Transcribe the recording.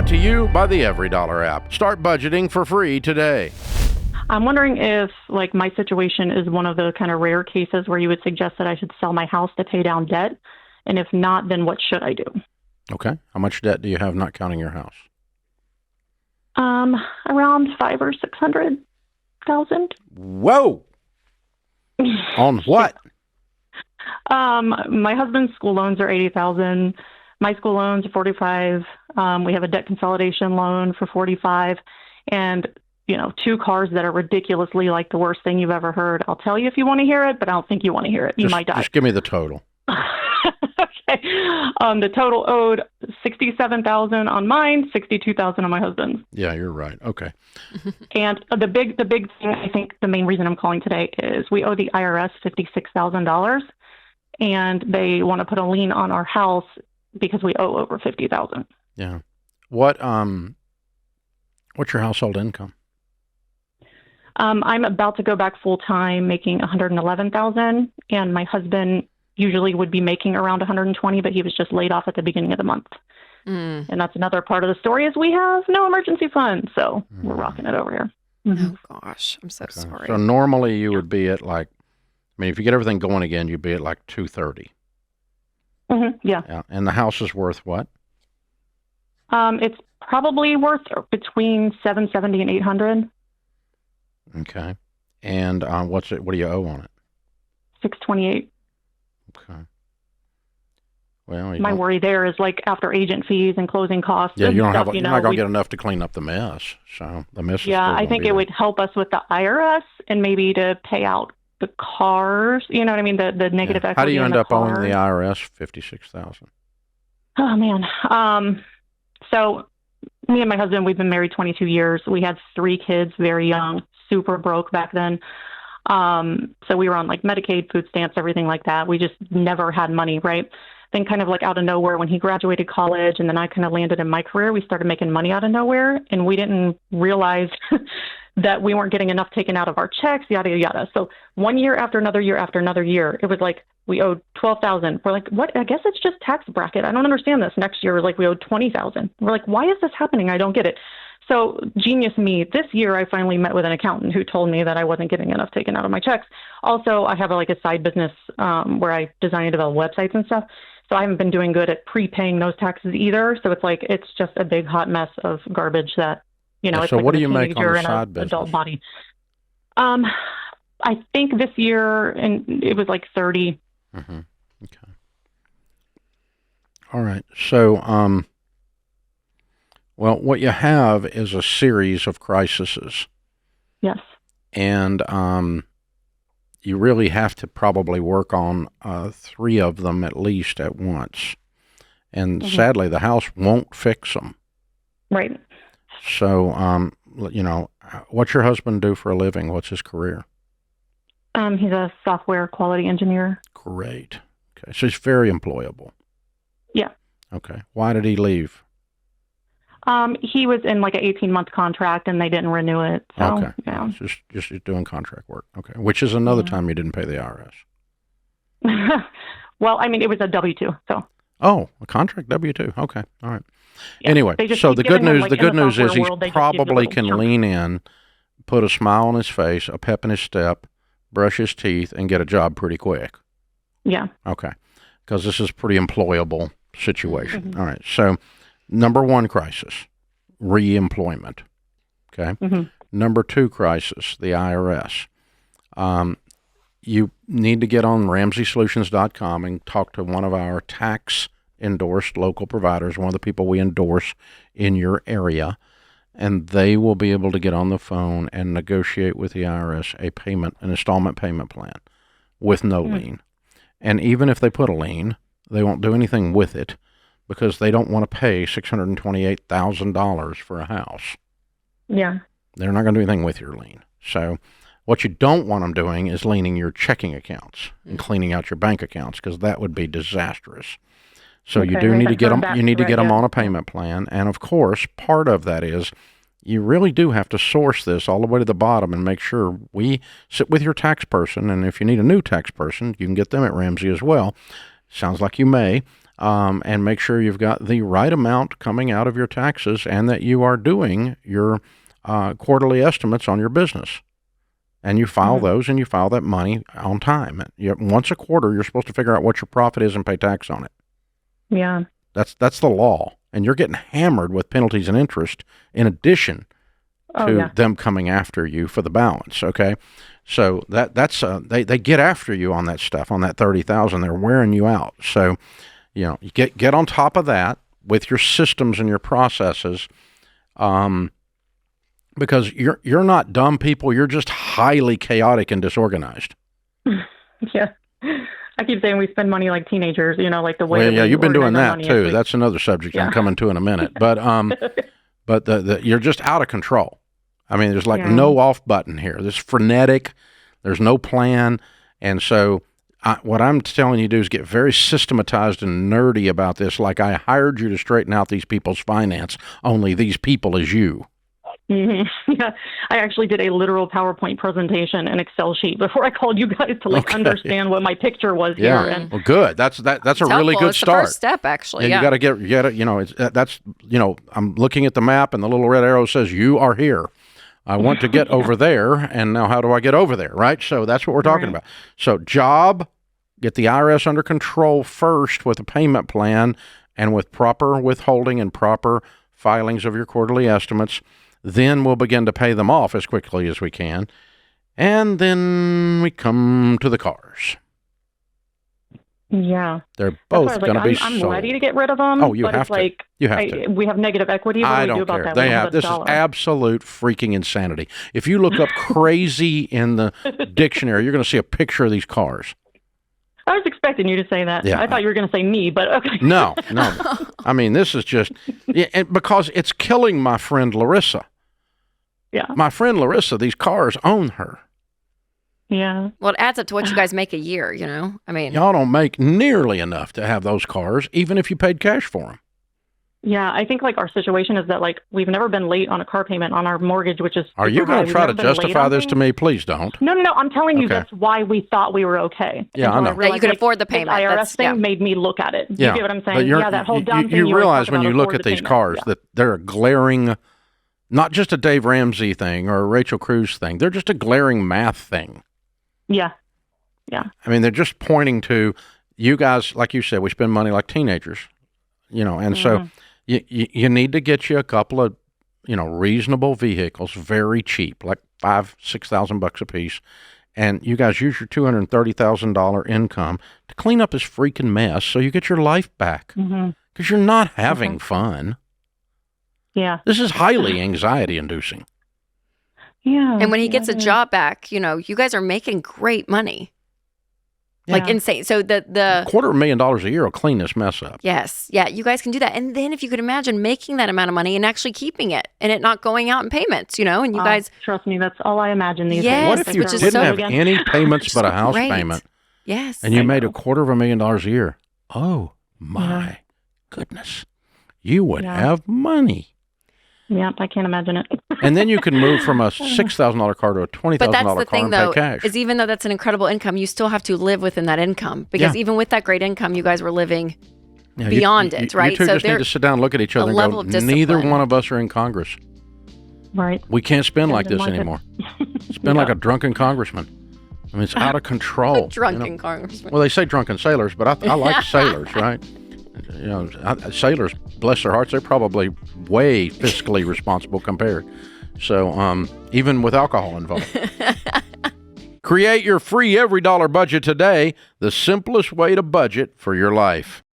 Brought to you by the Every Dollar app. Start budgeting for free today. I'm wondering if, like, my situation is one of the kind of rare cases where you would suggest that I should sell my house to pay down debt. And if not, then what should I do? Okay. How much debt do you have, not counting your house? Around $500,000 or $600,000. Whoa! On what? My husband's school loans are $80,000. My school loans are $45,000. We have a debt consolidation loan for $45,000, and 2 cars that are ridiculously like the worst thing you've ever heard. I'll tell you if you want to hear it, but I don't think you want to hear it. You might die. Just give me the total. Okay. The total owed $67,000 on mine, $62,000 on my husband's. Yeah, you're right. Okay. And the big thing, I think the main reason I'm calling today is we owe the IRS $56,000, and they want to put a lien on our house because we owe over $50,000. Yeah. What's your household income? I'm about to go back full time, making $111,000, and my husband usually would be making around $120,000, but he was just laid off at the beginning of the month. And that's another part of the story is we have no emergency fund, so we're rocking it over here. Oh gosh, I'm so sorry. So normally you would be at if you get everything going again, you'd be at like 230. Yeah. And the house is worth what? It's probably worth between $770,000 and $800,000. Okay. And what do you owe on it? $628,000. Okay. Well, my worry there is like after agent fees and closing costs. Yeah, you're not going to get enough to clean up the mess. So the mess. Yeah, I think it would help us with the IRS and maybe to pay out the cars. You know what I mean? The negative equity. How do you end up owing the IRS $56,000? Oh man. So me and my husband, we've been married 22 years. We had 3 kids, very young, super broke back then. So we were on like Medicaid, food stamps, everything like that. We just never had money, right? Then kind of like out of nowhere when he graduated college and then I kind of landed in my career, we started making money out of nowhere, and we didn't realize that we weren't getting enough taken out of our checks, yada, yada. So one year after another year after another year, it was like we owed $12,000. We're like, what? I guess it's just tax bracket. I don't understand this. Next year, we owed $20,000. We're like, why is this happening? I don't get it. So genius me, this year I finally met with an accountant who told me that I wasn't getting enough taken out of my checks. Also, I have a side business where I design and develop websites and stuff. So I haven't been doing good at prepaying those taxes either. So it's just a big hot mess of garbage that, it's so like what do you make on the side business? Adult body. I think this year and it was like 30. Mm-hmm. Okay. All right. So, well, what you have is a series of crises. Yes. And you really have to probably work on 3 of them at least at once. And sadly, the house won't fix them. Right. So, what's your husband do for a living? What's his career? He's a software quality engineer. Great. Okay. So he's very employable. Yeah. Okay. Why did he leave? He was in like an 18-month contract and they didn't renew it. So, okay. Yeah. Just doing contract work. Okay. Which is another time you didn't pay the IRS. Well, it was a W-2, so. Oh, a contract W-2. Okay. All right. Yeah, anyway, so the good news is he probably can lean in, put a smile on his face, a pep in his step, brush his teeth, and get a job pretty quick. Yeah. Okay. Because this is a pretty employable situation. All right. So number 1 crisis, reemployment. Okay. Number 2 crisis, the IRS. You need to get on RamseySolutions.com and talk to one of our tax-endorsed local providers, one of the people we endorse in your area, and they will be able to get on the phone and negotiate with the IRS an installment payment plan with no lien. And even if they put a lien, they won't do anything with it because they don't want to pay $628,000 for a house. Yeah. They're not going to do anything with your lien. So what you don't want them doing is leaning your checking accounts and cleaning out your bank accounts, because that would be disastrous. So you do need to get them. You need to get them on a payment plan, and of course, part of that is you really do have to source this all the way to the bottom and make sure we sit with your tax person. And if you need a new tax person, you can get them at Ramsey as well. Sounds like you may. and make sure you've got the right amount coming out of your taxes and that you are doing your quarterly estimates on your business. And you file those, and you file that money on time. Once a quarter, you're supposed to figure out what your profit is and pay tax on it. Yeah. That's the law. And you're getting hammered with penalties and interest in addition to them coming after you for the balance, okay? So that's they get after you on that stuff, on that $30,000. They're wearing you out. So, you get on top of that with your systems and your processes. Because you're not dumb people, you're just highly chaotic and disorganized. Yeah. I keep saying we spend money like teenagers, like the way. Well, yeah, you've been doing that too. That's another subject I'm coming to in a minute. But but you're just out of control. I mean, there's like no off button here. There's frenetic. There's no plan. And so what I'm telling you to do is get very systematized and nerdy about this. Like I hired you to straighten out these people's finance. Only these people is you. Mm-hmm. Yeah, I actually did a literal PowerPoint presentation and Excel sheet before I called you guys to understand what my picture was here. And well, good. That's a really good start. The first step, actually. Yeah, you got to get it. That's I'm looking at the map and the little red arrow says you are here. I want to get over there, and now how do I get over there? Right. So that's what we're talking about. So get the IRS under control first with a payment plan and with proper withholding and proper filings of your quarterly estimates. Then we'll begin to pay them off as quickly as we can. And then we come to the cars. Yeah. They're both going to be sold. I'm ready to get rid of them. Oh, you have to. You have to. We have negative equity. What do we do about that? They have. This is absolute freaking insanity. If you look up crazy in the dictionary, you're going to see a picture of these cars. I was expecting you to say that. Yeah. I thought you were going to say me, but okay. No. I mean, this is just because it's killing my friend Larissa. Yeah. My friend Larissa, these cars own her. Yeah. Well, it adds up to what you guys make a year, I mean. Y'all don't make nearly enough to have those cars, even if you paid cash for them. Yeah, I think our situation is that we've never been late on a car payment on our mortgage, which is. Are you going to try to justify this to me? Please don't. No. I'm telling you that's why we thought we were okay. Yeah, I know. That you could afford the payment. The IRS thing made me look at it. Yeah. You get what I'm saying? That whole dumb thing. You realize when you look at these cars that they're a glaring, not just a Dave Ramsey thing or a Rachel Cruz thing. They're just a glaring math thing. Yeah. Yeah. I mean, they're just pointing to you guys, like you said, we spend money like teenagers, and so. You need to get you a couple of, reasonable vehicles, very cheap, like $5,000-$6,000 a piece, and you guys use your $230,000 income to clean up this freaking mess, so you get your life back because you're not having fun. Yeah, this is highly anxiety-inducing. Yeah, and when he gets a job back, you guys are making great money. Like insane. So the $250,000 a year will clean this mess up. Yes. Yeah. You guys can do that. And then if you could imagine making that amount of money and actually keeping it and it not going out in payments, and you guys. Trust me, that's all I imagine these days. What if you didn't have any payments but a house payment? Yes. And you made $250,000 a year. Oh my goodness. You would have money. Yeah, I can't imagine it. And then you can move from a $6,000 car to a $20,000 car thing, and though, pay cash. Is even though that's an incredible income, you still have to live within that income because even with that great income, you guys were living beyond it, right? You two just need to sit down and look at each other and go, neither one of us are in Congress. Right. We can't spend like this anymore. Spend like a drunken congressman. I mean, it's out of control. Drunken congressman. Well, they say drunken sailors, but I like sailors, right? Sailors, bless their hearts, they're probably way fiscally responsible compared. So even with alcohol involved. Create your free every dollar budget today, the simplest way to budget for your life.